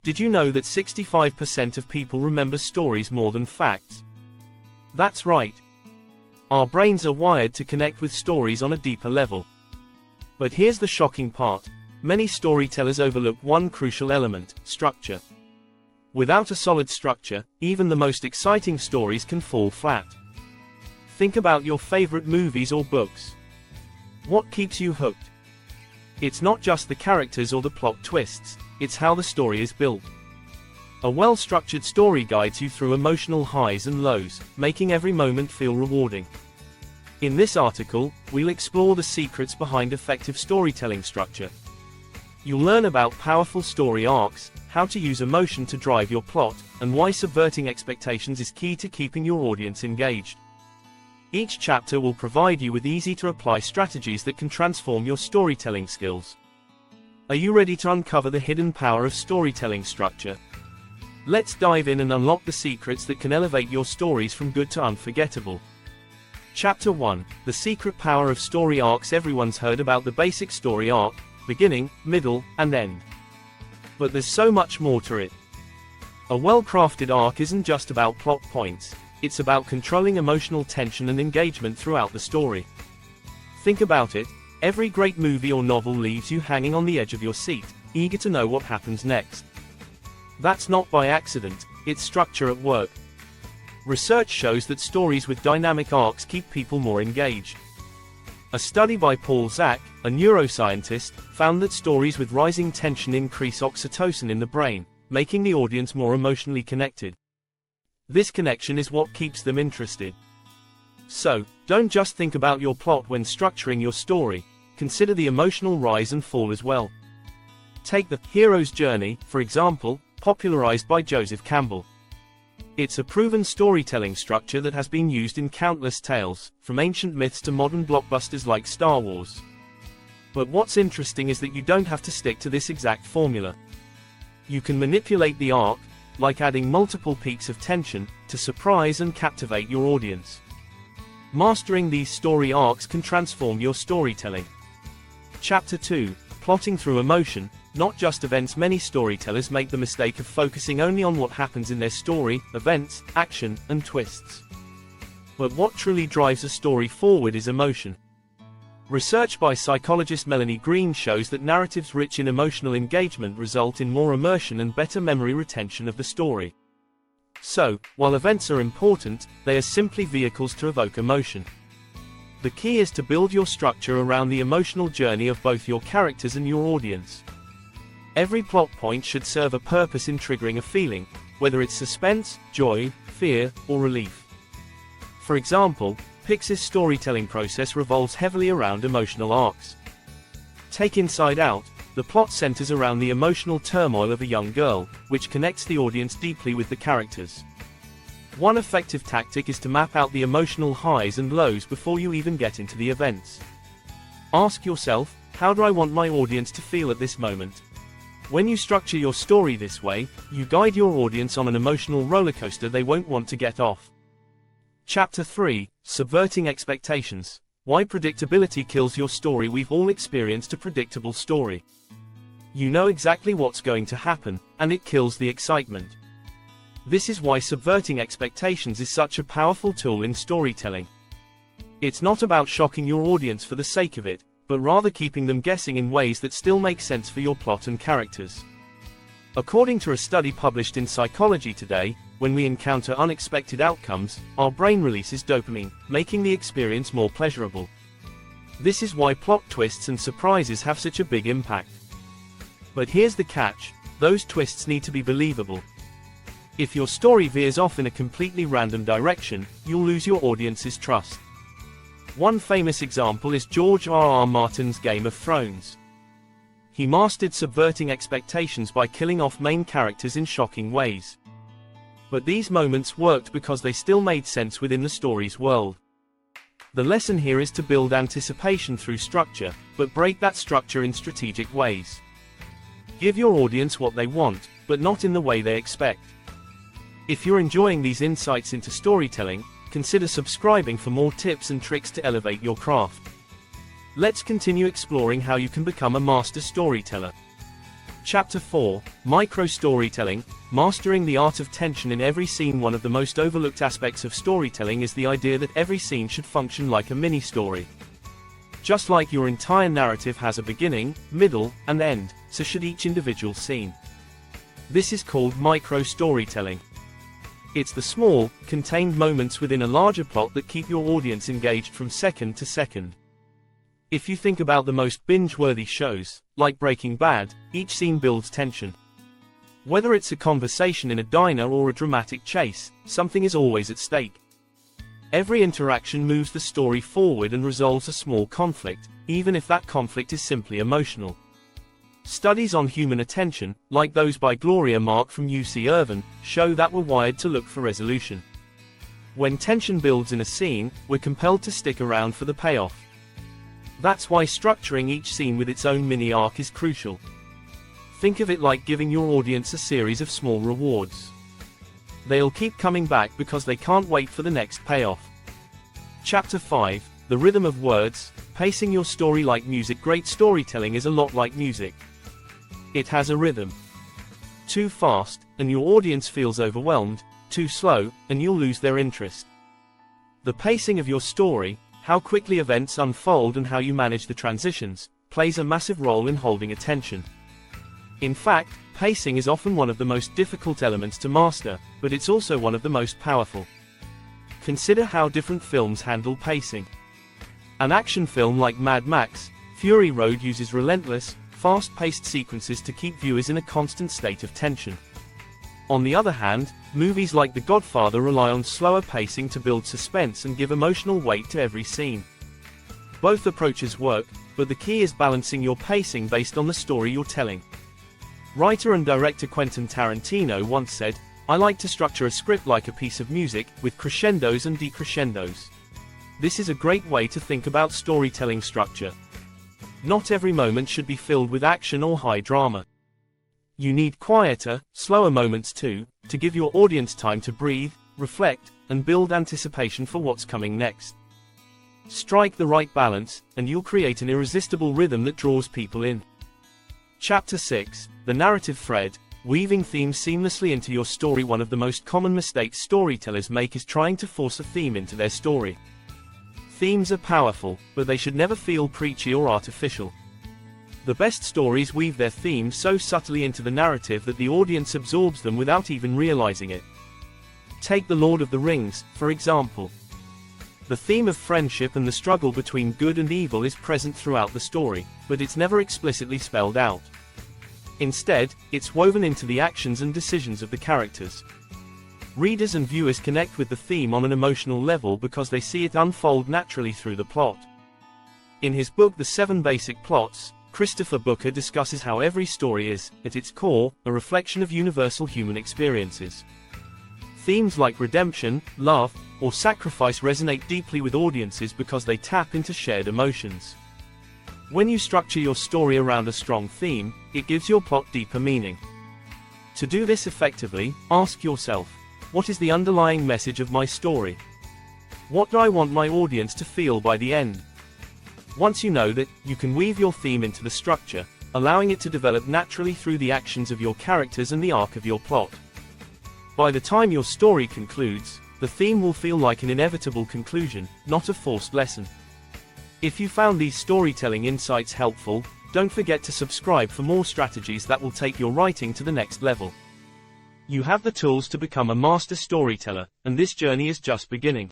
Did you know that 65% of people remember stories more than facts? That's right. Our brains are wired to connect with stories on a deeper level. But here's the shocking part. Many storytellers overlook one crucial element: structure. Without a solid structure, even the most exciting stories can fall flat. Think about your favorite movies or books. What keeps you hooked? It's not just the characters or the plot twists, it's how the story is built. A well-structured story guides you through emotional highs and lows, making every moment feel rewarding. In this article, we'll explore the secrets behind effective storytelling structure. You'll learn about powerful story arcs, how to use emotion to drive your plot, and why subverting expectations is key to keeping your audience engaged. Each chapter will provide you with easy-to-apply strategies that can transform your storytelling skills. Are you ready to uncover the hidden power of storytelling structure? Let's dive in and unlock the secrets that can elevate your stories from good to unforgettable. Chapter 1: The Secret Power of Story Arcs. Everyone's heard about the basic story arc: beginning, middle, and end. But there's so much more to it. A well-crafted arc isn't just about plot points, it's about controlling emotional tension and engagement throughout the story. Think about it, every great movie or novel leaves you hanging on the edge of your seat, eager to know what happens next. That's not by accident, it's structure at work. Research shows that stories with dynamic arcs keep people more engaged. A study by Paul Zak, a neuroscientist, found that stories with rising tension increase oxytocin in the brain, making the audience more emotionally connected. This connection is what keeps them interested. So, don't just think about your plot when structuring your story, consider the emotional rise and fall as well. Take the hero's journey, for example, popularized by Joseph Campbell. It's a proven storytelling structure that has been used in countless tales, from ancient myths to modern blockbusters like Star Wars. But what's interesting is that you don't have to stick to this exact formula. You can manipulate the arc, like adding multiple peaks of tension, to surprise and captivate your audience. Mastering these story arcs can transform your storytelling. Chapter 2: Plotting through emotion, not just events. Many storytellers make the mistake of focusing only on what happens in their story, events, action, and twists. But what truly drives a story forward is emotion. Research by psychologist Melanie Green shows that narratives rich in emotional engagement result in more immersion and better memory retention of the story. So, while events are important, they are simply vehicles to evoke emotion. The key is to build your structure around the emotional journey of both your characters and your audience. Every plot point should serve a purpose in triggering a feeling, whether it's suspense, joy, fear, or relief. For example, Pixar's storytelling process revolves heavily around emotional arcs. Take Inside Out, the plot centers around the emotional turmoil of a young girl, which connects the audience deeply with the characters. One effective tactic is to map out the emotional highs and lows before you even get into the events. Ask yourself, how do I want my audience to feel at this moment? When you structure your story this way, you guide your audience on an emotional rollercoaster they won't want to get off. Chapter 3: Subverting Expectations. Why predictability kills your story. We've all experienced a predictable story. You know exactly what's going to happen, and it kills the excitement. This is why subverting expectations is such a powerful tool in storytelling. It's not about shocking your audience for the sake of it, but rather keeping them guessing in ways that still make sense for your plot and characters. According to a study published in Psychology Today, when we encounter unexpected outcomes, our brain releases dopamine, making the experience more pleasurable. This is why plot twists and surprises have such a big impact. But here's the catch: those twists need to be believable. If your story veers off in a completely random direction, you'll lose your audience's trust. One famous example is George R.R. Martin's Game of Thrones. He mastered subverting expectations by killing off main characters in shocking ways. But these moments worked because they still made sense within the story's world. The lesson here is to build anticipation through structure, but break that structure in strategic ways. Give your audience what they want, but not in the way they expect. If you're enjoying these insights into storytelling, consider subscribing for more tips and tricks to elevate your craft. Let's continue exploring how you can become a master storyteller. Chapter 4, Micro-Storytelling, Mastering the Art of Tension in Every Scene. One of the most overlooked aspects of storytelling is the idea that every scene should function like a mini-story. Just like your entire narrative has a beginning, middle, and end, so should each individual scene. This is called micro-storytelling. It's the small, contained moments within a larger plot that keep your audience engaged from second to second. If you think about the most binge-worthy shows, like Breaking Bad, each scene builds tension. Whether it's a conversation in a diner or a dramatic chase, something is always at stake. Every interaction moves the story forward and resolves a small conflict, even if that conflict is simply emotional. Studies on human attention, like those by Gloria Mark from UC Irvine, show that we're wired to look for resolution. When tension builds in a scene, we're compelled to stick around for the payoff. That's why structuring each scene with its own mini-arc is crucial. Think of it like giving your audience a series of small rewards. They'll keep coming back because they can't wait for the next payoff. Chapter 5, The Rhythm of Words, Pacing Your Story Like Music. Great storytelling is a lot like music. It has a rhythm. Too fast, and your audience feels overwhelmed; too slow, and you'll lose their interest. The pacing of your story, how quickly events unfold and how you manage the transitions, plays a massive role in holding attention. In fact, pacing is often one of the most difficult elements to master, but it's also one of the most powerful. Consider how different films handle pacing. An action film like Mad Max, Fury Road uses relentless, fast-paced sequences to keep viewers in a constant state of tension. On the other hand, movies like The Godfather rely on slower pacing to build suspense and give emotional weight to every scene. Both approaches work, but the key is balancing your pacing based on the story you're telling. Writer and director Quentin Tarantino once said, "I like to structure a script like a piece of music, with crescendos and decrescendos." This is a great way to think about storytelling structure. Not every moment should be filled with action or high drama. You need quieter, slower moments too, to give your audience time to breathe, reflect, and build anticipation for what's coming next. Strike the right balance, and you'll create an irresistible rhythm that draws people in. Chapter 6, The Narrative Thread, Weaving Themes Seamlessly into Your Story. One of the most common mistakes storytellers make is trying to force a theme into their story. Themes are powerful, but they should never feel preachy or artificial. The best stories weave their themes so subtly into the narrative that the audience absorbs them without even realizing it. Take The Lord of the Rings, for example. The theme of friendship and the struggle between good and evil is present throughout the story, but it's never explicitly spelled out. Instead, it's woven into the actions and decisions of the characters. Readers and viewers connect with the theme on an emotional level because they see it unfold naturally through the plot. In his book The 7 Basic Plots, Christopher Booker discusses how every story is, at its core, a reflection of universal human experiences. Themes like redemption, love, or sacrifice resonate deeply with audiences because they tap into shared emotions. When you structure your story around a strong theme, it gives your plot deeper meaning. To do this effectively, ask yourself, what is the underlying message of my story? What do I want my audience to feel by the end? Once you know that, you can weave your theme into the structure, allowing it to develop naturally through the actions of your characters and the arc of your plot. By the time your story concludes, the theme will feel like an inevitable conclusion, not a forced lesson. If you found these storytelling insights helpful, don't forget to subscribe for more strategies that will take your writing to the next level. You have the tools to become a master storyteller, and this journey is just beginning.